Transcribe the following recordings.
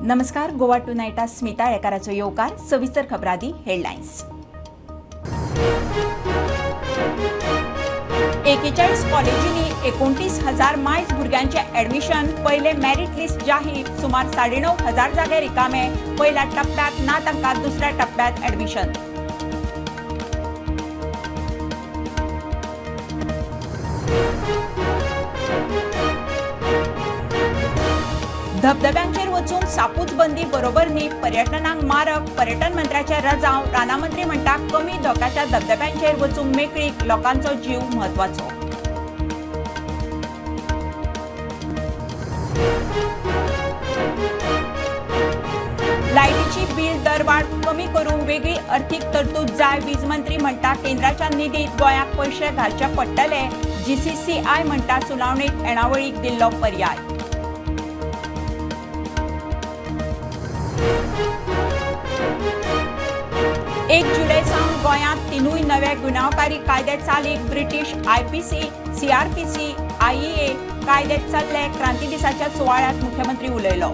नमस्कार. गोवा टू नाईटा स्मिता येळकाराचो येवकार. सविस्तर खबरादी हेडलायन्स. 41 कॉलेजींनी 29,000 मायज भुरग्यांचे ऍडमिशन. पहिले मेरिट लिस्ट जाहीर. सुमार 9,500 जागे रिकामे. पहिल्या टप्प्यात ना तांकां दुसऱ्या टप्प्यात ऍडमिशन. धबधब्यांचेर वचून सापूच बंदी बरोबर न्ही. पर्यटनाक मारक. पर्यटन मंत्र्याचे रजाव. राना मंत्री म्हणटा कमी धोक्याच्या धबधब्यांचेर वचूंक मेकळीक. लोकांचो जीव म्हत्वाचो. लायटीची बील दरवाड कमी करूंक वेगळी अर्थीक तरतूद जाय. वीज मंत्री म्हणटा केंद्राच्या निधीत गोंयाक पयशे घालचे पडटले. GCCI म्हणटा सुनावणेक येणावळीक दिल्लो पर्याय. जुलै सावन गोंयांत 3 नवे गुन्यांवकारी कायदे चालीक. ब्रिटीश IPC, CRPC, IEA कायदे चल्ले. क्रांती दिसाच्या सुवाळ्यात मुख्यमंत्री उलयलो.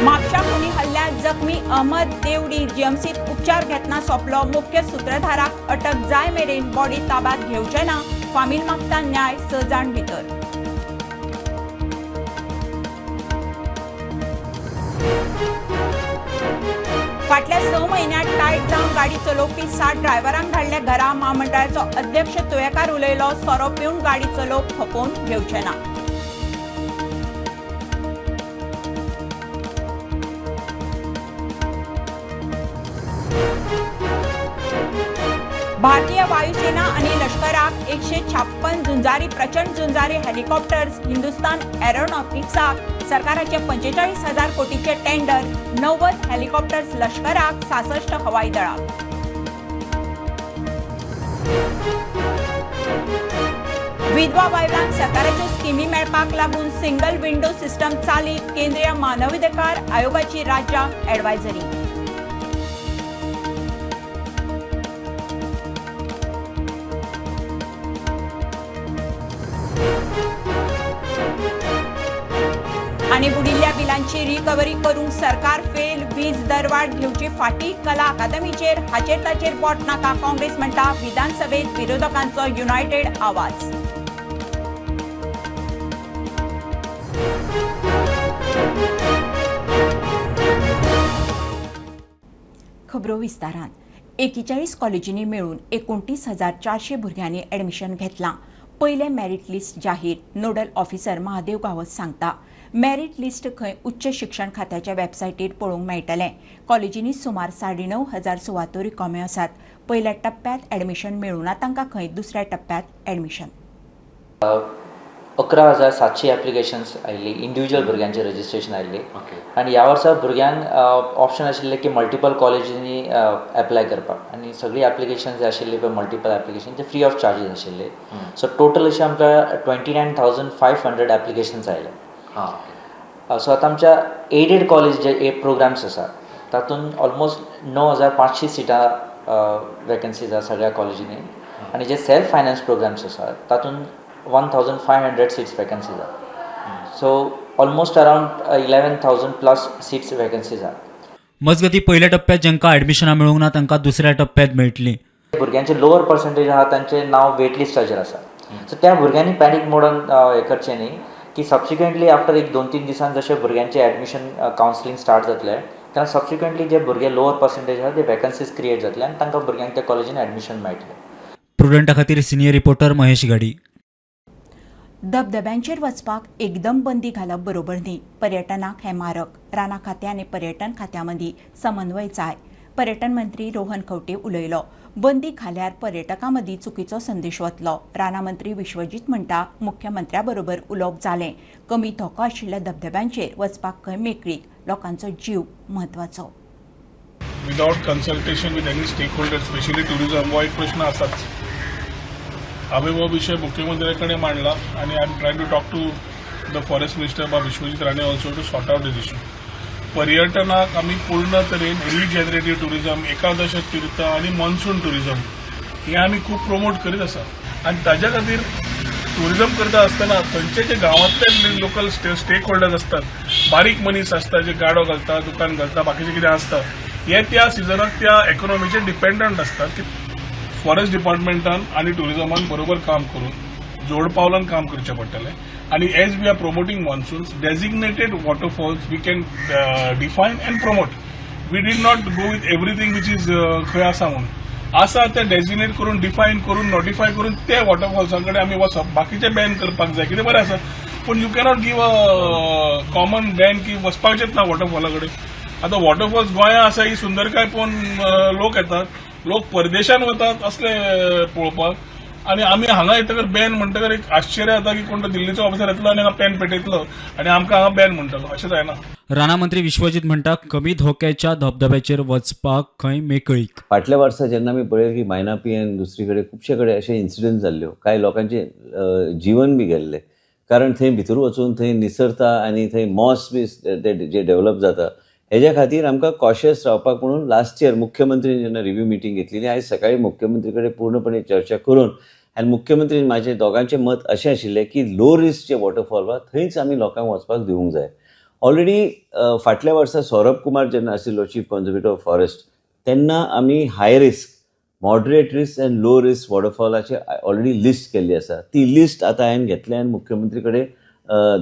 म्हापशा खुनी हल्ल्यात जखमी अहमद देवडी GMCत उपचार घेतना सोंपलो. मुख्य सूत्रधाराक अटक जाय मेरेन बॉडी ताब्यात घेवचे ना. फामील मागता न्याय. 6 जाण भितर. फाटल्या 6 म्हयन्यांत टायट जावन गाडी चलोवपी 60 ड्रायव्हरांक धाडले घरा. महामंडळाचो अध्यक्ष तुयेकार उलयलो. सोरो पिवन गाडी चलोवप खपोवन घेवचे ना. भारतीय वायुसेना आणि लष्कराक 156 झुंजारी प्रचंड झुंजारी हेलिकॉप्टर्स. हिंदुस्तान एरोनॉटिक्साक सरकाराचे 45,000 कोटीचे टेंडर. 90 हेलिकॉप्टर्स लष्कराक. 66 हवाई दळाक. विधवा बायलांक सरकाराच्यो स्किमी मेळपाक लागून सिंगल विंडो सिस्टम चाली. केंद्रीय मानवाधिकार आयोगाची राज्याक एडवायझरी. आणि बुडिल्ल्या बिलांची रिकव्हरी करूंक सरकार फेल. वीज दरवाड घेवची फाटी. कला अकादमीचेर हाचेर ताचेर बोट नाका. काँग्रेस म्हणटा विधानसभेत विरोधकांचो युनायटेड आवाज. खबरो विस्तारान. 41 कॉलेजींनी मेळून 29,400 भुरग्यांनी ऍडमिशन घेतलां. पहिले मेरिट लिस्ट जाहीर. नोडल ऑफिसर महादेव गावत सांगता. मेरिट लिस्ट खंय उच्च शिक्षण खात्याच्या वेबसायटीर पळोवंक मेळटलें. कॉलेजींनी सुमार 9,500 सुवातो रिकाम्यो आसात. पहिल्या टप्प्यात ऍडमिशन मेळूना तांकां खंय दुसऱ्या टप्प्यात ऍडमिशन. 11,700 एप्लिकेशन्स आयिल्ली. इंडिव्हिज्युअल भुरग्यांचे रजिस्ट्रेशन आयिल्लें. आनी ह्या वर्सा भुरग्यांक ऑप्शन आशिल्लें की मल्टिपल कॉलेजींनी एप्लाय करपाक. आनी सगळी एप्लिकेशन जे आशिल्ले पळय मल्टिपल एप्लिकेशन ते फ्री ऑफ चार्जीस आशिल्ले. सो टोटल अशें आमकां 29,500 एप्लिकेशन्स आयले. सो आतां आमच्या एडेड कॉलेज जे प्रोग्राम्स आसा तातूंत ऑलमोस्ट 9,500 सिटां वेकन्सीज आसा सगळ्या कॉलेजींनी. आनी जे सेल्फ फायनान्स प्रोग्राम्स आसा तातूंत 1,500 सीट्स वेकन्सीज आसा. So almost around 11,000 plus seats vacancies आसा. मजगती पहिल्या टप्प्यात ज्यांकां ऍडमिशनां मेळूंक ना तांकां दुसऱ्या टप्प्यात मेळटली. भुरग्यांचे लोअर पर्संटेज आहा तांचें नांव वेट लिस्टाचेर आसा. सो त्या भुरग्यांनी पॅनीक मोडान हें करचें न्ही की सबसिक्वेंटली आफ्टर 1-2-3 दिसान जशें भुरग्यांचें ऍडमिशन कावन्सिलींग स्टार्ट जातलें तेन्ना सबसिक्वेंटली जे भुरगे लोअर पर्संटेज आसा ते वेकन्सीज क्रिएट जातले आनी तांकां भुरग्यांक त्या कॉलेजीन ऍडमिशन मेळटलें. प्रुडंटा खातीर सिनियर रिपोर्टर महेश गाडी. धबधब्यांचेर वचपाक एकदम बंदी घालप बरोबर न्ही. पर्यटनाक हें मारक. राना खातें आनी पर्यटन खात्यां मदीं समन्वय जाय. पर्यटन मंत्री रोहन खंवटे उलयलो. बंदी घाल्यार पर्यटकां मदीं चुकीचो संदेश वतलो. राना मंत्री विश्वजीत म्हणटा मुख्यमंत्र्या बरोबर उलोवप जालें. कमी धोको आशिल्ल्या धबधब्यांचेर वचपाक खंय मेकळीक. लोकांचो जीव म्हत्वाचो. Without consultation with any stakeholder specially tourism हो एक प्रश्न आसाच. हांवें हो विशय मुख्यमंत्र्या कडेन मांडला आनी I am trying to talk to the forest minister बा Vishwajit Rane also to sort out this issue. पर्यटनाक आमी पूर्ण तरेन रिजनरेटीव टुरिझम, एकादश तीर्थ आनी मॉन्सून टुरिझम हे आमी खूप प्रमोट करीत आसा आणि ताज्या खातीर टुरिझम करता आसतना थंयचे जे गांवांतले लोकल स्टेक होल्डर्स असतात, बारीक मनीस असतात जे गाडो घालता, दुकान घालता, बाकीचे कितें असता, हे त्या सिजनाक त्या इकॉनॉमीचेर डिपेंडंट असतात की फॉरेस्ट डिपार्टमेंटान आणि टुरिझमान बरोबर काम करून जोड पावलान काम करचें पडटलें. आणि as we are promoting monsoons, designated waterfalls we can define and promote. We did not go with everything which is खंय आसा म्हणून आसा ते डेजिग्नेट करून, डिफायन करून, नोटिफाय करून ते वॉटरफॉल्सांकडे आमी वचप. बाकीचे बॅन करपाक जाय कितें बरें आसा, पूण you cannot give a common ban की वचपाचेच ना वॉटरफॉला कडेन. आतां वॉटरफॉल्स गोंया आसा ही सुंदरकाय पळोवन लोक येतात, लोक परदेशान वतात असले पळोवपाक, आणि आमी हांगा येतकर बॅन म्हणटकर एक आश्चर्य जाता की कोण तो दिल्लीचो ऑफिसर येतलो आनी हांगा पॅन पेटयतलो आणि आमकां हांगा बॅन म्हणटलो. अशें जायना. राणा मंत्री विश्वजीत म्हणटा कमी धोक्याच्या धबधब्याचेर वचपाक खंय मेकळीक. फाटल्या वर्सा जेन्ना आमी पळयलें की मायनापी आनी दुसरे कडेन खुबशे कडेन अशे इन्सिडंट जाल्ल्यो, कांय लोकांचे जीवन बी गेल्लें, कारण थंय भितर वचून थंय निसरता आनी थंय मॉस बी जे डेव्हलप जाता हेज्या खातीर आमकां कॉशियस रावपाक म्हणून लास्ट इयर मुख्यमंत्री जेन्ना रिव्ह्यू मिटींग घेतली, आयज सकाळी मुख्यमंत्री कडेन पूर्णपणे चर्चा करून आनी मुख्यमंत्री म्हाजें दोगांचें मत अशें आशिल्लें की लो रिस्क जे वॉटरफॉल आहा थंयच आमी लोकांक वचपाक दिवंक जाय. ऑलरेडी फाटल्या वर्सा सौरभ कुमार जेन्ना आशिल्लो चीफ कॉन्झर्वेटर ऑफ फॉरेस्ट तेन्ना आमी हाय रिस्क, मॉडरेट रिस्क आनी लो रिस्क वॉटरफॉलाची ऑलरेडी लिस्ट केल्ली आसा. ती लिस्ट आतां हांवें घेतली आनी मुख्यमंत्री कडेन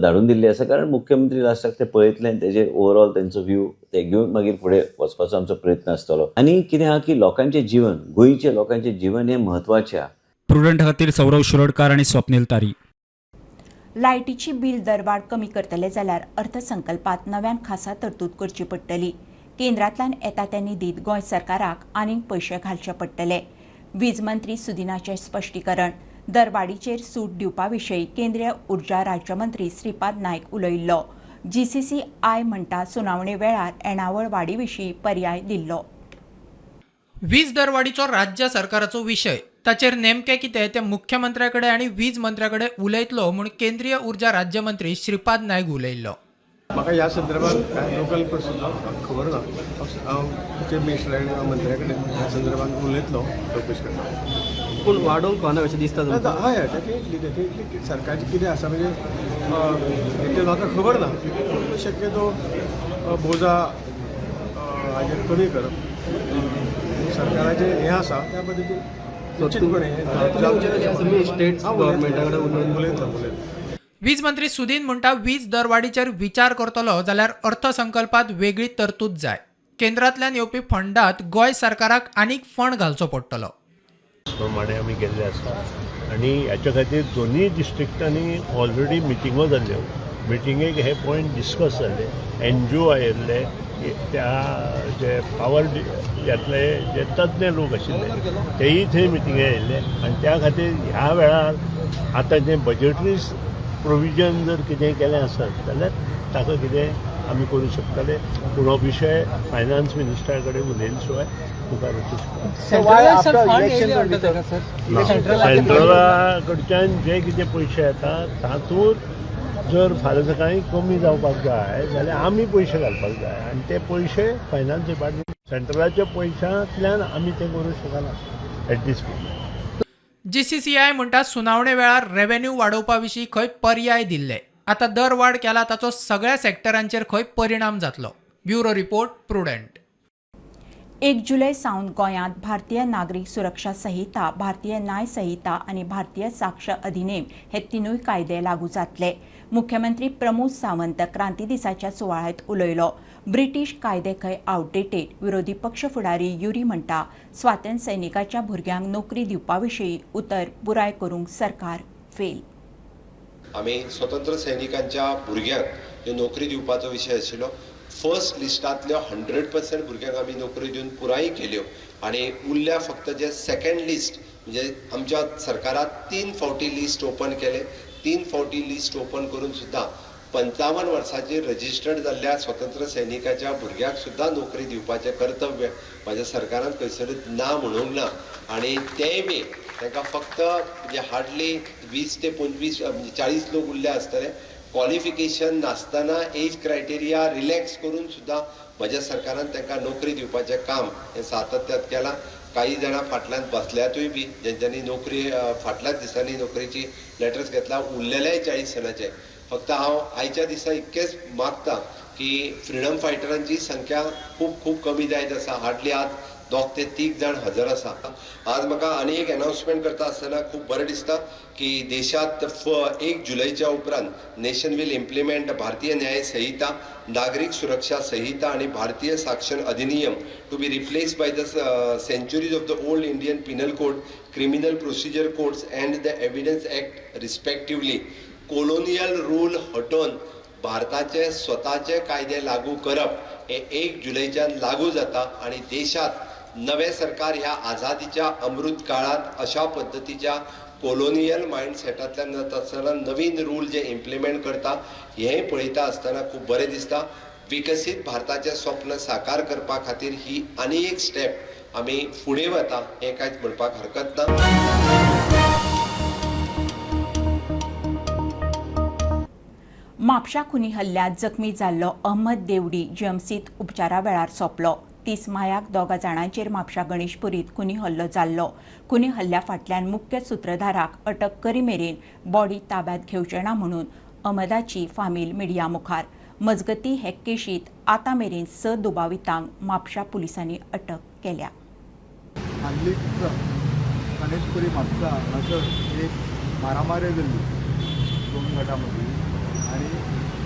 धाडून दिल्ली आसा, कारण मुख्यमंत्री लास्टाक ते पळयतले आनी तेजे ओवरऑल तेंचो व्यू ते घेवन मागीर फुडें वचपाचो आमचो प्रयत्न आसतलो. आनी कितें आहा की लोकांचें जीवन, गोंयचे लोकांचें जीवन हें म्हत्वाचें आहा. प्रुडंट खातीर सौरव शिरोडकार आणि स्वप्नील तारी. लायटीची बील दरवाड कमी करतले जाल्यार अर्थसंकल्पात नव्यान खासा तरतूद करची पडटली. केंद्रांतल्यान येता त्या निधीत गोंय सरकाराक आनीक पयशे घालचे पडटले. वीज मंत्री सुदिनाचें स्पश्टीकरण. दरवाडीचेर सूट दिवपा विशीं केंद्रीय उर्जा राज्यमंत्री श्रीपाद नायक उलयिल्लो. GCCI म्हणटा सुनावणे वेळार येणावळ वाडी विशीं पर्याय दिल्लो. वीज दरवाडीचो राज्य सरकाराचो विशय, ताचेर नेमकें कितें तें मुख्यमंत्र्या कडेन आनी वीज मंत्र्या कडेन उलयतलो म्हूण केंद्रीय उर्जा राज्यमंत्री श्रीपाद नायक उलयिल्लो. म्हाका ह्या संदर्भात कांय लोकल पर्सन खबर ना. हांव चीफ मिनिस्टर आनी मंत्र्या कडेन ह्या संदर्भात उलयतलो, चवकशी करतलो. पूण वाडोवंक पावना अशें दिसता तुमकां? हय डेफिनेटली सरकारचें कितें आसा म्हणजे तें म्हाका खबर ना. पूण शक्यतो बोजा हाजेर कमी करप सरकाराचें हें आसा त्या पद्दतीन स्टेट गव्हर्मेंटा कडेन उलयतलो. वीज मंत्री सुदीन म्हणटा वीज दरवाडीचेर विचार करतलो जाल्यार अर्थसंकल्पात वेगळी तरतूद जाय. केंद्रांतल्यान येवपी फंडात गोंय सरकाराक आनीक फंड घालचो पडटलो. प्रमाणे आमी गेल्ले आसा आनी हाच्या खातीर दोनूय डिस्ट्रिक्टांनी ऑलरेडी मिटिंगो जाल्ल्यो. मिटिंगेक हे पॉयंट डिस्कस जाले. NGO आयिल्ले, त्या जे पावर ह्यातले जे तज्ञ लोक आशिल्ले तेय थंय मिटिंगे आयिल्ले आनी त्या खातीर ह्या वेळार आतां जें बजेटरी प्रोविजन जर कितें केलें आसत जाल्यार ताका कितें आमी करूं शकतले. पूण हो विशय फायनान्स मिनिस्टरा कडेन उलयले शिवाय मुखार वचूं शकना. सेंट्रला कडच्यान जे कितें पयशे येता तातूंत जर फाल्यां सकाळीं कमी जावपाक जाय जाल्यार आमी पयशे घालपाक जाय आनी ते पयशे फायनान्स डिपार्टमेंट सेंट्रलाच्या पयशांतल्यान आमी ते करूंक शकना एट दीस पॉयंट. GCCI म्हणटा सुनावणे वेळार रेव्हेन्यू वाडोवपा विशीं खंय पर्याय दिल्ले. आतां दर वाड केला ताचो सगळ्या सेक्टरांचेर खंय परिणाम जातलो. Bureau report, prudent. 1 जुलै सावन गोंयांत भारतीय नागरीक सुरक्षा संहिता, भारतीय न्याय संहिता आनी भारतीय साक्ष अधिनियम हे तिनूय कायदे लागू जातले. मुख्यमंत्री प्रमोद सावंत क्रांती दिसाच्या सुवाळ्यात उलयलो. ब्रिटीश कायदे खंय आउटडेटेड. विरोधी पक्ष फुडारी युरी म्हणटा स्वातंत्र्य सैनिकाच्या भुरग्यांक नोकरी दिवपा विशीं उतर पुराय करूंक सरकार फेल. आमी स्वतंत्र सैनिकांच्या भुरग्यांक ह्यो नोकरी दिवपाचो विशय आशिल्लो. फर्स्ट लिस्टांतल्यो 100% भुरग्यांक आमी नोकरी दिवन पुराय केल्यो आनी उरल्या फक्त जे सेकंड लिस्ट म्हणजे आमच्या सरकारान 3 फावटी लिस्ट ओपन केले. 3 फावटी लिस्ट ओपन करून सुद्दां 55 वर्सांचेर रजिस्टर्ड जाल्ल्या स्वतंत्र सैनिकाच्या भुरग्यांक सुद्दां नोकरी दिवपाचें कर्तव्य म्हाज्या सरकारान खंयसरूच ना म्हणूंक ना. आनी तेय बी तांकां फक्त म्हणजे हार्डली 20 ते 25 म्हणजे 40 लोक उरले आसतले. क्वॉलिफिकेशन नासतना एज क्रायटेरिया रिलॅक्स करून सुद्दां म्हज्या सरकारान तांकां नोकरी दिवपाचें काम हें सातत्यात केलां. काही जाणां फाटल्यान बसल्यातूय बी जेंच्यांनी नोकरी फाटल्याच दिसांनी नोकरेची लेटर्स घेतला उरलेलेय 40 जाणांचे. फक्त हांव आयच्या दिसा इतकेंच मागता की फ्रिडम फायटरांची संख्या खूब खूब कमी जायत आसा. हार्डली आज 2 ते 3 जाण हजर आसा. आज म्हाका आनी एक अनाउन्समेंट करता आसतना खूब बरें दिसता की देशांत 1 जुलैच्या उपरांत नेशन विल इम्प्लिमेंट भारतीय न्याय संहिता, नागरिक सुरक्षा संहिता आणि Bharatiya Sakshya Adhiniyam to be replaced by the centuries of the old Indian penal code, criminal procedure codes and the evidence act respectively. Colonial rule हटोवन भारताचे स्वताचे कायदे लागू करप हे 1 जुलैच्यान लागू जाता आणि देशात नवे सरकार ह्या आझादीच्या अमृत काळात अशा पद्धतीच्या कोलोनियल मायंडसेटांतल्यान जाता आसतना नवीन रूल जे इम्प्लिमेंट करता हेंय पळयता आसतना खूब बरें दिसता. विकसीत भारताचें स्वप्न साकार करपा खातीर ही आनी एक स्टेप आमी फुडें वता हें कांयच म्हणपाक हरकत ना. म्हापशा खुनी हल्ल्यात जखमी जाल्लो अहमद देवडी जीएमसीत उपचारा वेळार सोंपलो. 30 मायाक 2 जाणांचेर म्हापशा गणेशपुरीत खुनी हल्लो जाल्लो. खुनी हल्ल्या फाटल्यान मुख्य सूत्रधाराक अटक करी मेरेन बॉडी ताब्यात घेवचे ना म्हणून अहमदाची फामील मिडिया मुखार. मजगतीं हे केशींत आतां मेरेन 6 दुबावितांक म्हापशा पुलिसांनी अटक केल्या. हालींच गणेशपुरी म्हापसा हांगासर एक मारामारी जाल्ली 2 गटां मदीं आनी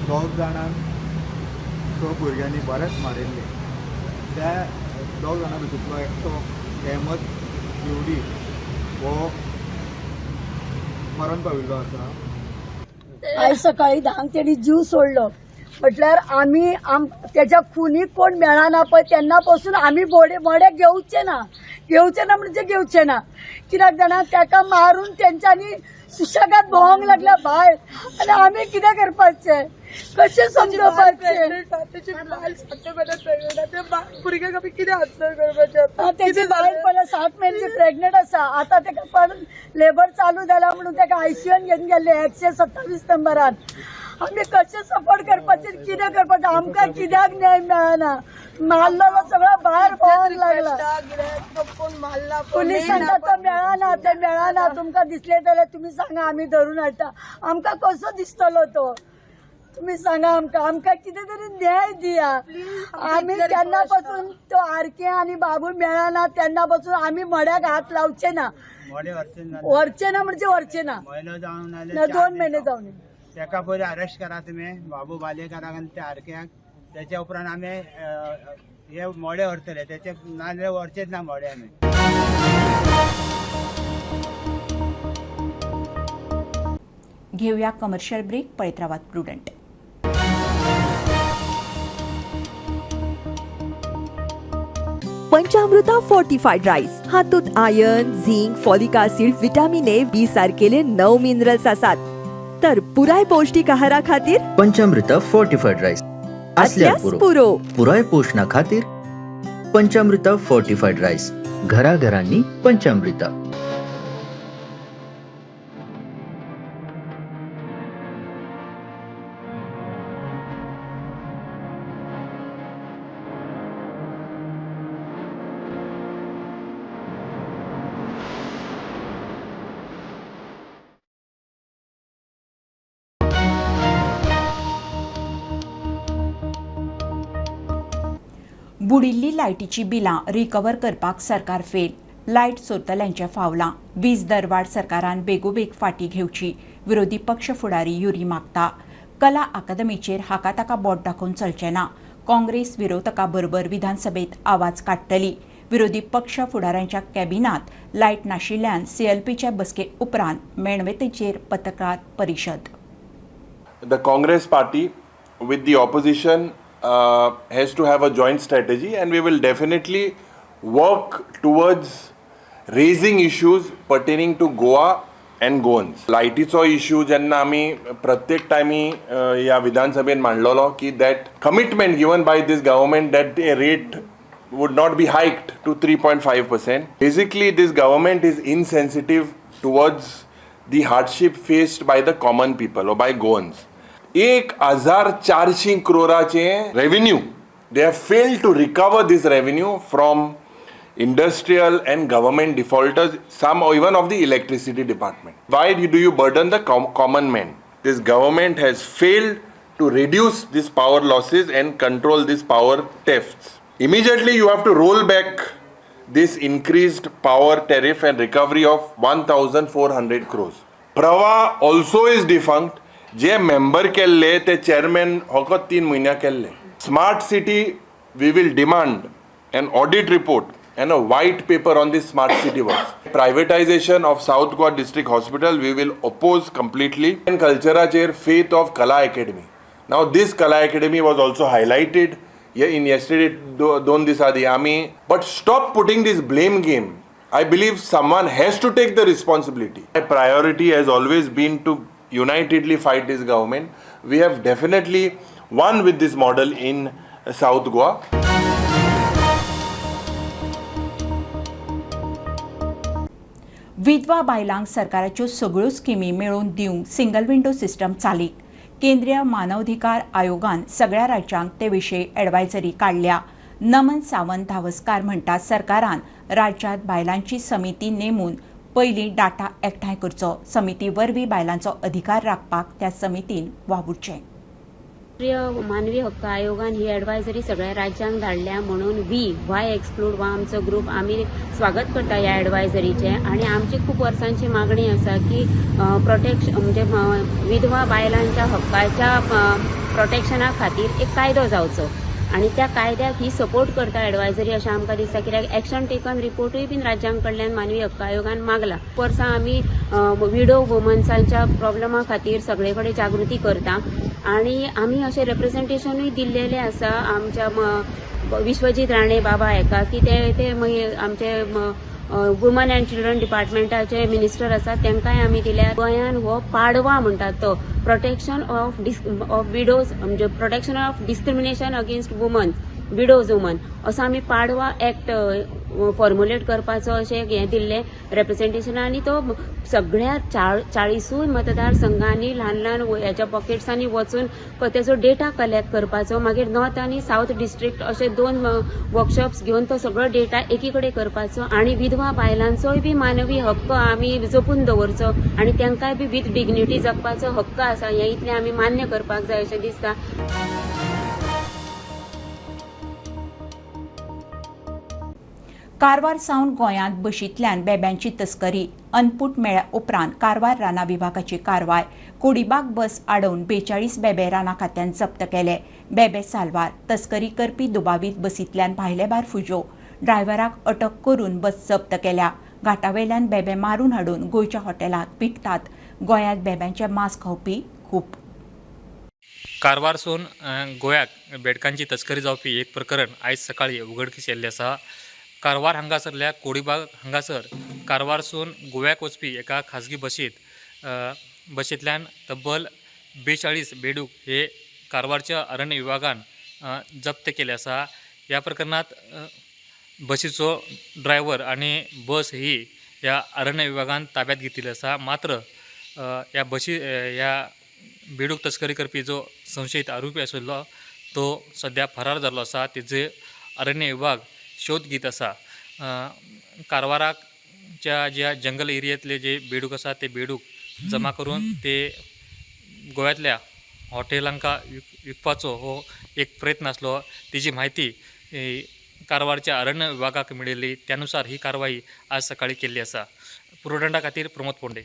2 जाणांक 6 भुरग्यांनी बरेंच मारिल्ले. त्या 2 जाणां भितरलो एकटो अहमद देवडी हो मरण पाविल्लो आसा. आयज सकाळी 10 तेणी जीव सोडलो म्हटल्यार आमी त्याच्या खुनीक कोण मेळना पळय तेन्ना पासून आमी मोडे घेवचे ना म्हणजे घेवचे ना. कित्याक जाणा ताका मारून तेंच्यांनी सुशेगाद भोंवंक लागल्या भायर आनी आमी कितें करपाचें, कशें समजोवपाचें. भुरग्याक आमी कितें आन्सर करपाचें. तेची बायल पळय 7 म्हयन्याची प्रेग्नंट आसा. आतां ताका पण लेबर चालू जाला म्हणून ताका आयसीयून घेवन गेल्ले 127 नंबरान. आमी कशें सपोर्ट करपाचें, कितें करपाचें, आमकां कित्याक न्याय मेळना. मारलेलो सगळो भायर भोंवंक लागला. पुलीस सांगता तो मेळना तुमकां दिसले जाल्यार तुमी सांगा आमी धरून हाडटा. आमकां कसो दिसतलो तो, तुमी सांगा आमकां कितें तरी न्याय दिया. आमी तेन्ना पासून तो आरके आनी बाबू मेळना तेन्ना पासून आमी मड्याक हात लावचे ना. व्हरचे ना म्हणजे व्हरचे ना. 2 महिने जावन ताका पयलीं अरेस्ट करा तुमी बाबू बालेकाराक आनी त्या आरक्याक. त्याच्या उपरांत आमी हे मोडे व्हरतले, त्याचे नाजाल्यार व्हरचेच ना मोडे आमी. घेऊया कमर्शियल ब्रेक. पळयत रावात प्रुडंट. पंचामृता फोर्टिफाईड राईस हातूंत iron, zinc, folic acid, vitamin A, B सारकेले 9 मिनरल्स आसात. तर पुराय पौष्टिक आहारा खातीर पंचामृता फोर्टिफाईड राईस असल्यार पुरो. पुराय पोषणा खातीर पंचामृता फोर्टिफाईड राईस. घराघरांनी पंचामृता. बुडिल्ली लायटीची बिलां रिकवर करपाक सरकार फेल. लायट चोरतल्यांचे फावलां. वीज दरवाड सरकारान बेगोबेग फाटीं घेवची. विरोधी पक्ष फुडारी युरी मागता. कला अकादमीचेर हाका ताका बोट दाखोवन चलचें ना. काँग्रेस विरोधकां बरोबर विधानसभेत आवाज काडटली. विरोधी पक्ष फुडाऱ्यांच्या कॅबिनात लायट नाशिल्ल्यान सीएलपीचे बसके उपरांत मेणवेतेचेर पत्रकार परिशद. The Congress party with the opposition has to have a joint strategy, and we will definitely work towards raising issues pertaining to Goa and Goans. लायटीचो इश्यू जेन्ना आमी प्रत्येक टायमी ह्या विधानसभेन मांडलेलो की that commitment given by this government that the rate would not be hiked to 3.5%. Basically, this government is insensitive towards the hardship faced by the common people or by Goans. 1,400 crore revenue. They have failed to recover this revenue from industrial and government defaulters, some even of the electricity department. Why do you burden the common man? This government has failed to reduce these power losses and control these power thefts. Immediately you have to roll back this increased power tariff and recovery of 1,400 crores. Prava also is defunct. जे member केल्ले ते chairman फकत 3 म्हयन्या केल्ले. Smart city, we will demand an audit report and a white paper on this smart city works. Privatization of South Goa District Hospital we will oppose completely. And culture chair faith of Kala Academy. Now this Kala Academy was also highlighted in yesterday don disadi ami. But stop putting this blame game. I believe someone has to take the responsibility. My priority has always been to unitedly fight this government. We have definitely won with this model in South Goa. विधवा बायलांक सरकाराच्यो सगळ्यो स्किमी मेळोवन दिवंक single window system चालीक केंद्रीय मानवाधिकार आयोगान सगळ्या राज्यांक ते विशीं एडवायझरी काडल्या. नमन सावंत धावस्कार म्हणटा सरकारान राज्यांत बायलांची समिती नेमून पयलीं डाटा एकठांय करचो. समिती वरवीं बायलांचो अधिकार राखपाक त्या समितीन वावुरचें. राष्ट्रीय मानवी हक्क आयोगान ही एडवायझरी सगळ्या राज्यांक धाडल्या म्हणून वाय एक्सक्लूड वा आमचो ग्रुप आमी स्वागत करता ह्या एडवायझरीचे. आणि आमची खूप वर्सांची मागणी आसा की प्रोटेक्शन म्हणजे विधवा बायलांच्या हक्काच्या प्रोटेक्शना खातीर एक कायदो जावचो आणि त्या कायद्याक ही सपोर्ट करता एडवायझरी अशें आमकां दिसता. कित्याक एक्शन टेकन रिपोर्टूय बीन राज्यां कडल्यान मानवी हक्क आयोगान मागला. वर्सां आमी विडो वुमन्सांच्या प्रॉब्लमा खातीर सगळे कडेन जागृती करता आणि आमी अशें रिप्रेझेंटेशनूय दिल्लेलें आसा आमच्या विश्वजीत राणे बाबा हेका की ते आमचे वुमन अँड चिल्ड्रन डिपार्टमेंटाचे मिनिस्टर आसात तांकांय आमी दिल्या. गोंयान हो पाडवा म्हणटात तो प्रोटेक्शन ऑफ विडोज म्हणजे protection of discrimination against woman widows woman असो आमी पाडवा एक्ट फॉर्म्युलेट करपाचो अशें हें दिल्लें रिप्रेझेंटेशन. आनी तो सगळ्या 40 मतदारसंघांनी ल्हान ल्हान ह्याच्या पॉकेट्सांनी वचून तेजो डेटा कलेक्ट करपाचो. मागीर नॉर्थ आनी साऊथ डिस्ट्रिक्ट अशे 2 वर्कशॉप्स घेवन तो सगळो डेटा एकी कडेन करपाचो आणि विधवा बायलांचोय बी मानवी हक्क आमी जपून दवरचो आणि तांकांय बी विथ डिग्निटी जगपाचो हक्क आसा हें इतलें आमी मान्य करपाक जाय अशें दिसता. कारवार सावन गोंयांत बशींतल्यान बेब्यांची तस्करी. अनपूट मेळ्ळ्या उपरांत कारवार राना विभागाची कारवाय. कोडीबाग बस आडोवन 42 बेबे राना खात्यान जप्त केले. बेबे साल्वार. तस्करी करपी दुबावीत बसींतल्यान भायले भायर फुजो. ड्रायव्हराक अटक करून बस जप्त केल्या. घाटावेल्यान बेबे मारून हाडून गोंयच्या हॉटेलांत विकतात. गोंयांत बेब्यांचे मांस खावपी खूब. कारवारसून गोंयाक बेडकांची तस्करी जावपी एक प्रकरण आयज सकाळी उघडकीस येल्लें आसा. कारवार हांगासरल्या कोडीबाग हांगासर कारवारसून गोव्याक वचपी एका खाजगी बशींतल्यान तब्बल 42 बेडूक हे कारवारच्या अरण्य विभागान जप्त केले आसा. ह्या प्रकरणात बसीचो ड्रायव्हर आणि बस ही ह्या अरण्य विभागान ताब्यात घेतिल्ली आसा. मात्र ह्या बेडूक तस्करी करपी जो संशयीत आरोपी आशिल्लो तो सध्या फरार जाल्लो आसा. तेजे अरण्य विभाग शोध घेत आसा. कारवाराच्या ज्या जंगल एरियांतले जे बेडूक आसा ते बेडूक जमा करून ते गोव्यातल्या हॉटेलांका विकपाचो हो एक प्रयत्न आसलो. तेजी म्हायती कारवारच्या अरण्य विभागाक मेळिल्ली. त्यानुसार ही कारवाई आज सकाळी केल्ली आसा. पुरोदंडा खातीर प्रमोद पोंडे.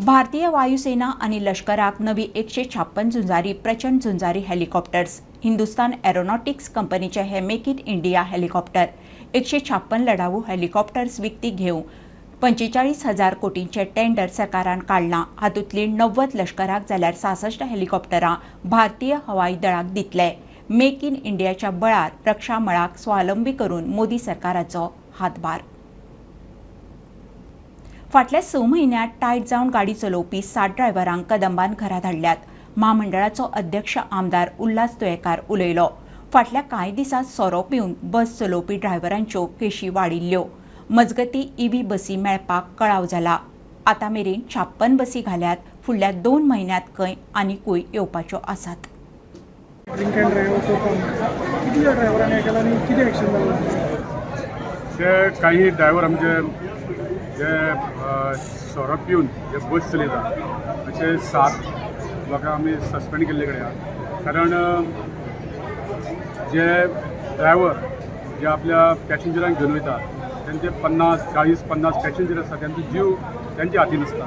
भारतीय वायुसेना आणि लष्कराक नवी 156 झुंजारी प्रचंड झुंजारी हेलिकॉप्टर्स. हिंदुस्तान एरोनॉटिक्स कंपनीचे हे मेक इन इंडिया हेलिकॉप्टर. 156 लढाऊ हेलिकॉप्टर्स विकती घेवंक 45,000 कोटींचे टेंडर सरकारान काढलां. हातूंतली 90 लष्कराक जाल्यार 66 हेलिकॉप्टरां भारतीय हवाई दळाक दितले. मेक इन इंडियाच्या बळार रक्षा मळाक स्वावलंबी करून मोदी सरकाराचो हातभार. फाटल्या 6 म्हयन्यांत टायट जावन गाडी चलोवपी 60 ड्रायव्हरांक कदंबान घरा धाडल्यात. महामंडळाचो अध्यक्ष आमदार उल्हास तुयेकार उलयलो. फाटल्या कांय दिसांत सोरो पिवन बस चलोवपी ड्रायव्हरांच्यो केशी वाडिल्ल्यो. मजगतीं ईव्ही बसी मेळपाक कळाव जाला. आतां मेरेन 56 बसी घाल्यात. फुडल्या 2 म्हयन्यांत खंय आनीकूय येवपाच्यो आसात. ड्रिंक अँड ड्रायव्हर करता कितल्या ड्रायव्हरांनी केला आणि किती ॲक्शन जालें ते काही ड्रायव्हर आमचे जे सोरो पिवन जे बस चलयता अशे 7 लोकांक आमी सस्पेंड केल्ले कडेन आहा कारण जे ड्रायव्हर जे आपल्या पॅसेंजरांक घेवन वयता त्यांचे 40-50 पॅसेंजर आसता त्यांचो जीव त्यांच्या हातीन आसता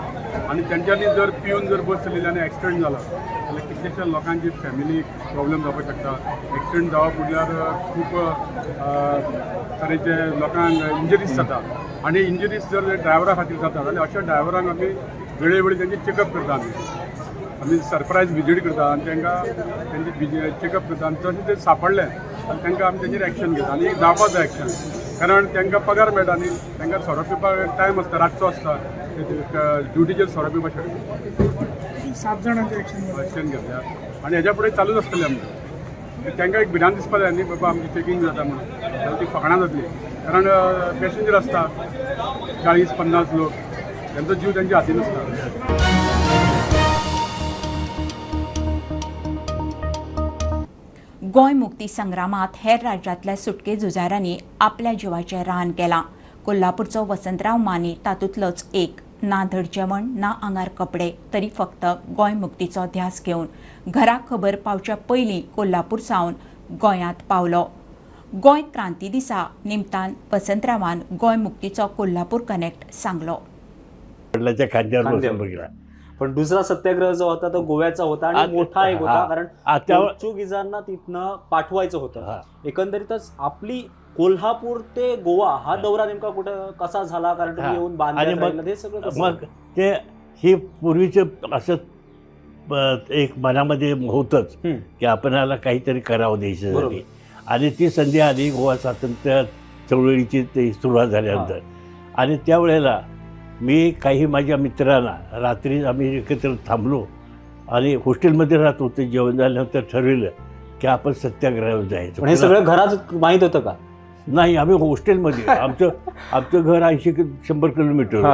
आणि त्यांच्यानी जर पिवन जर बस चलयली आनी एक्सिडेंट जाला जाल्यार कितलेशा लोकांची फॅमिलीक प्रॉब्लेम जावपाक शकता. एक्सिडेंट जावप म्हटल्यार खूब तरेचे लोकांक इंजरीज जाता आणि इंजरीज जर ड्रायव्हरा खातीर जाता जाल्यार अशा ड्रायव्हरांक आमी वेळोवेळी त्यांची चॅकअप करता आमी सरप्रायज विजीट करता आनी त्यांचे चॅकअप करता आनी तशें ते सापडले आनी तांकां आमी तेजेर एक्शन घेता आनी जावपाक जाय एक्शन कारण तांकां पगार मेळटा न्ही तांकां सोरो पिवपाक टायम आसता रातचो आसता ड्युटीचेर सोरो पिवपाक 7 जाणांचे ॲक्शन घेतल्या आनी हेज्या फुडें चालूच आसतलें आमचें तांकां एक भिरांत दिसपा जाय न्ही बाबा आमची चॅकींग जाता म्हणून जाल्यार ती फकाणां जातली कारण पॅसेंजर आसता 40-50 लोक त्यांचो जीव त्यांच्या हातीन आसता. गोंय मुक्ती संग्रामात हेर राज्यांतल्या सुटके झुजाऱ्यांनी आपल्या जिवाचें रान केलां. कोल्हापूरचो वसंतराव माने तातूंतलोच एक. ना धड जेवण ना आंगार कपडे तरी फक्त गोंय मुक्तीचो ध्यास घेवन घराक खबर पावच्या पयलीं कोल्हापूर सावन गोंयांत पावलो. गोंय क्रांती दिसा निमतान वसंतरावान गोंय मुक्तीचो कोल्हापूर कनेक्ट सांगलो. वडिलांच्या खांद्यावर बसून बघितला. पण दुसरा सत्याग्रह जो होता तो गोव्याचा होता आणि मोठा एक होता कारण पोर्चुगीजांना तिथनं पाठवायचं होतं. एकंदरीतच आपली कोल्हापूर ते गोवा हा दौरा नेमका कुठं कसा झाला कारण तुम्ही येऊन बांधण्यात हे सगळं मग ते ही पूर्वीचं असं एक मनामध्ये होतंच की आपणाला काहीतरी करावं देशासाठी आणि ती संधी आली गोवा स्वातंत्र्य चळवळीची ते सुरुवात झाल्यानंतर. आणि त्यावेळेला मी काही माझ्या मित्रांना रात्री आम्ही एकत्र थांबलो आणि हॉस्टेलमध्ये राहत होते. जेवण झाल्यानंतर ठरवलं की आपण सत्याग्रहावर जायचं. हे सगळं घरात माहीत होतं का? नाही, आम्ही हॉस्टेलमध्ये आमचं घर 80-100 किलोमीटर.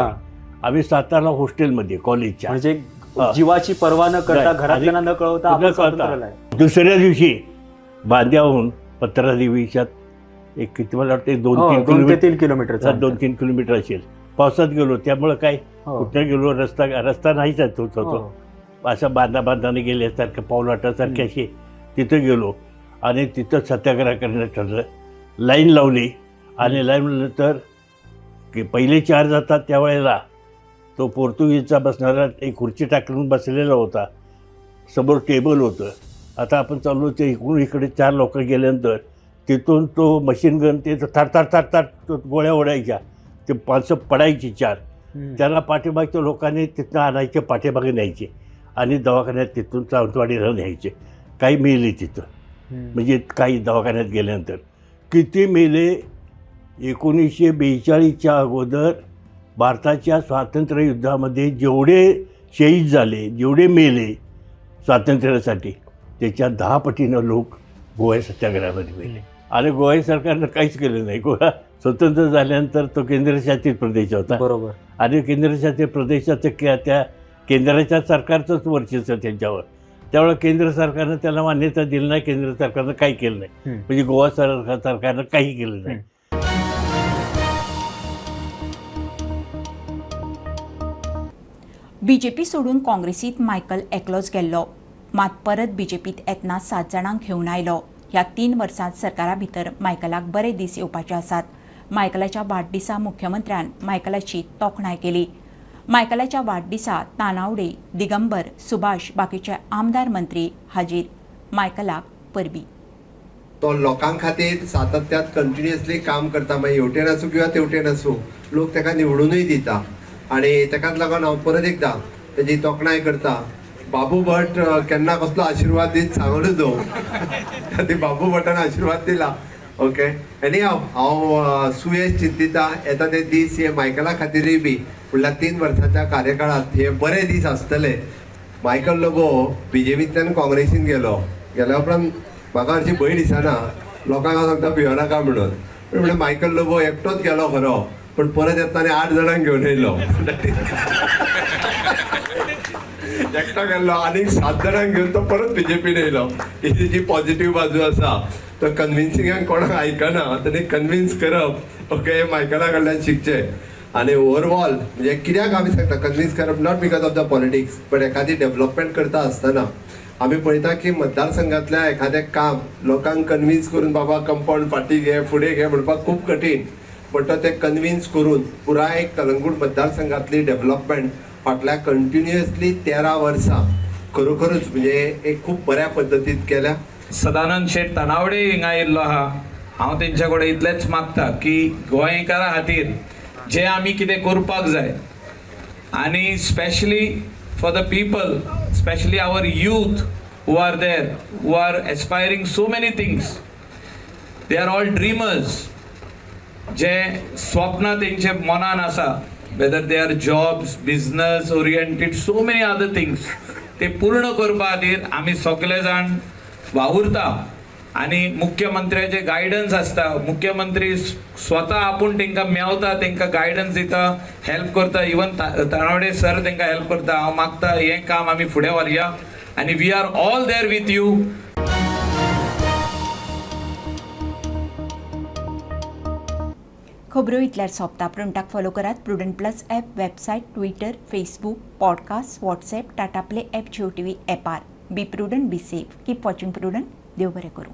आम्ही सातारला हॉस्टेलमध्ये कॉलेजच्या. म्हणजे जीवाची पर्वा न करता घरातल्यांना न कळवता दुसऱ्या दिवशी बांद्याहून पत्रादेवीच्या एक किती मला वाटतं 2-3 किलोमीटर असेल. पावसात गेलो त्यामुळं काय कुठं गेलो रस्ता नाहीच होतो. असं बांधाने गेल्यासारखं पावलाटासारखे असे तिथं गेलो आणि तिथं सत्याग्रह करण्यात ठरलं. लाईन लावली आणि लाईननंतर की पहिले 4 जातात त्यावेळेला तो पोर्तुगीजचा बसणारा एक खुर्ची टाकून बसलेला होता. समोर टेबल होतं. आता आपण चाललो ते इकडे 4 लोक गेल्यानंतर तिथून तो मशीन गन ते थाट गोळ्या ओढायच्या. ते माणसं पडायची 4. त्यांना पाठीमागच्या लोकांनी तिथनं आणायचे पाठीमागे न्यायचे आणि दवाखान्यात तिथून सावंतवाडीला न्यायचे. काही मेले तिथं म्हणजे काही दवाखान्यात गेल्यानंतर किती मेले. 1942च्या अगोदर भारताच्या स्वातंत्र्य युद्धामध्ये जेवढे शहीद झाले जेवढे मेले स्वातंत्र्यासाठी त्याच्या 10 पटीनं लोक गोवा सत्याग्रहामध्ये मेले. आणि गोवा सरकारनं काहीच केलं नाही. गोवा स्वतंत्र झाल्यानंतर तो केंद्रशासित प्रदेश होता. बरोबर. आणि केंद्रशासित प्रदेशाचं त्या केंद्राच्या सरकारचंच वर्चस्व त्यांच्यावर. त्यामुळे केंद्र सरकारनं त्याला मान्यता दिली नाही. केंद्र सरकारनं काही केलं नाही. म्हणजे गोवा सरकारनं काही केलं नाही. बीजेपी सोडून काँग्रेसीत मायकल एकलोच गेल्लो. मात परत बीजेपीत येतना 7 जाणांक घेवन आयलो. ह्या 3 वर्सांत सरकारा भितर मायकलाक बरे दीस येवपाचे आसात. मायकलाच्या वाडदिसा मुख्यमंत्र्यान मायकलाची तोखणाय केली. मायकलाच्या वाडदिसा तानावडे, दिगंबर, सुभाष बाकीचे आमदार मंत्री हाजीर. मायकलाक परबी. तो लोकां खातीर सातत्यात कंटिन्युअसली काम करता. मागीर हेवटेन आसूं किंवा तेवटेन आसूं लोक ताका निवडूनय दिता आनी ताकाच लागून हांव परत एकदां तेजी तोखणाय करता. बाबू भट केन्ना कसलो आशिर्वाद दीत सांगून दो ती बाबू भटान आशिर्वाद दिला. ओके आनी हांव सुयश चिंतिता येता ते दीस हे मायकला खातीरय बी फुडल्या 3 वर्सांच्या कार्यकाळांत हे बरे दीस आसतले. मायकल लोबो बीजेपींतल्यान काँग्रेसीन गेल्या उपरांत म्हाका हरशी भंय दिसना. लोकांक हांव सांगता भियोनाका म्हणून. म्हणजे मायकल लोबो एकटोच गेलो खरो पण परत येताना 8 जाणांक घेवन येयलो. एकटा गेल्लो आनी 7 जाणांक घेवन तो परत BJP येयलो. ही जी पॉझिटिव्ह बाजू आसा तो कन्विन्सिंगान कोणाक आयकना ताणी कन्विन्स करप ओके मायकला कडल्यान शिकचें. आनी ओवरऑल म्हणजे कित्याक आमी सांगता कन्विन्स करप not because of the politics but एखादी डेव्हलपमेंट करता आसतना आमी पळयता की मतदारसंघातल्या एखादें काम लोकांक कन्विन्स करून बाबा कंपाऊंड फाटी घे फुडें घे म्हणपाक खूब कठीण. बट तो ते कन्विन्स करून पुराय कलंगूट मतदारसंघातली डेव्हलपमेंट फाटल्या कंटिन्युअसली 13 वर्सां खरोखरूच म्हणजे एक खूब बऱ्या पद्दतीन केल्या. सदानंद शेट तनावडे हिंगा येयल्लो आहा. हांव तेंच्या कडेन इतलेंच मागता की गोंयकारां खातीर जे आमी कितें करपाक जाय आनी specially for the people specially our youth who are there who are aspiring so many things they are all dreamers. जे स्वप्नां तेंचे मनान आसा whether they are jobs business oriented so many other things ते पूर्ण करपा खातीर आमी सगळे जाण वावुरता. आनी मुख्यमंत्र्याचे गायडन्स आसता. मुख्यमंत्री स्वता आपूण तांकां मेवता तांकां गायडन्स दिता हेल्प करता. इवन तनावडे सर तांकां हेल्प करता. हांव मागता हें काम आमी फुडें व्हरया आनी we are all there with you. खबरो इतल्यार सोंपता. प्रुडंटाक फॉलो करात. Prudent plus app, website, Twitter, Facebook, podcast, WhatsApp, Tata Play app, Jio TV ॲपार. Be Prudent, be safe. Keep watching Prudent. देव बरें करूं.